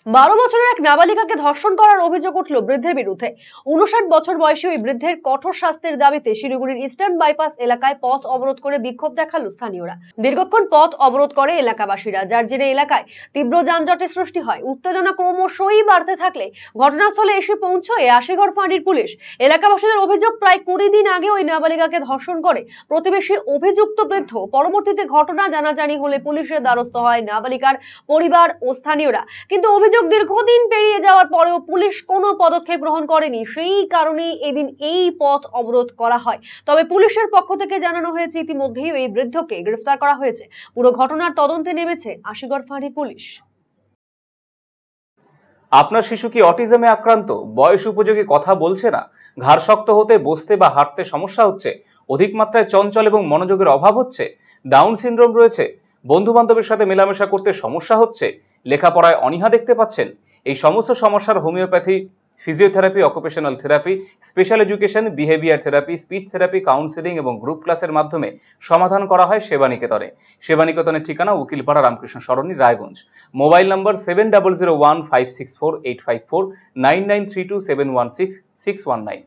12 বছরের এক নাবালিকাকে ধর্ষণ করার অভিযোগ উঠল বৃদ্ধের বিরুদ্ধে। 59 বছর বয়সী ওই বৃদ্ধের কঠোর শাস্তির দাবিতে শিলিগুড়ির ইস্টার্ন বাইপাস এলাকায় পথ অবরোধ করে বিক্ষোভ দেখালো স্থানীয়রা। দীর্ঘক্ষণ পথ অবরোধ করে এলাকাবাসীরা, যার জেরে এলাকায় তীব্র যানজটের সৃষ্টি হয়। উত্তেজনা ক্রমশই বাড়তে থাকলে ঘটনাস্থলে এসে পৌঁছয় আশিগড় ফাঁড়ির পুলিশ। এলাকাবাসীদের অভিযোগ, প্রায় 20 দিন আগে ওই নাবালিকাকে ধর্ষণ করে প্রতিবেশী অভিযুক্ত বৃদ্ধ। পরবর্তীতে ঘটনা জানাজানি হলে পুলিশের দ্বারস্থ হয় নাবালিকার পরিবার ও স্থানীয়রা। কিন্তু অভিযোগ, দীর্ঘদিন পেরিয়ে যাওয়ার পরেও পুলিশ কোনো পদক্ষেপ গ্রহণ করেনি। সেই কারণেই এদিন এই পথ অবরোধ করা হয়। তবে পুলিশের পক্ষ থেকে জানানো হয়েছে ইতিমধ্যেই এই বৃদ্ধকে গ্রেফতার করা হয়েছে। পুরো ঘটনার তদন্তে নেমেছে আশিগড় ফাঁড়ি পুলিশ। আপনার শিশু কি অটিজমে আক্রান্ত? বয়স উপযোগী কথা বলছে না, ঘাড় শক্ত হতে, বসতে বা হাঁটতে সমস্যা হচ্ছে, অধিক মাত্রায় চঞ্চল এবং মনোযোগের অভাব হচ্ছে, ডাউন সিনড্রোম রয়েছে, বন্ধু বান্ধবের সাথে মেলামেশা করতে সমস্যা হচ্ছে, লেখাপড়ায় অনীহা দেখতে পাচ্ছেন? এই সমস্ত সমস্যার homeopathy, physiotherapy, occupational therapy, special education, behaviour therapy, speech therapy, counselling এবং গ্রুপ ক্লাসের মাধ্যমে সমাধান করা হয় সেবানিকেতনে। সেবানিকেতনের ঠিকানা উকিলপাড়া রামকৃষ্ণ সরণি, রায়গঞ্জ। Mobile number 7001564854, 9932716619।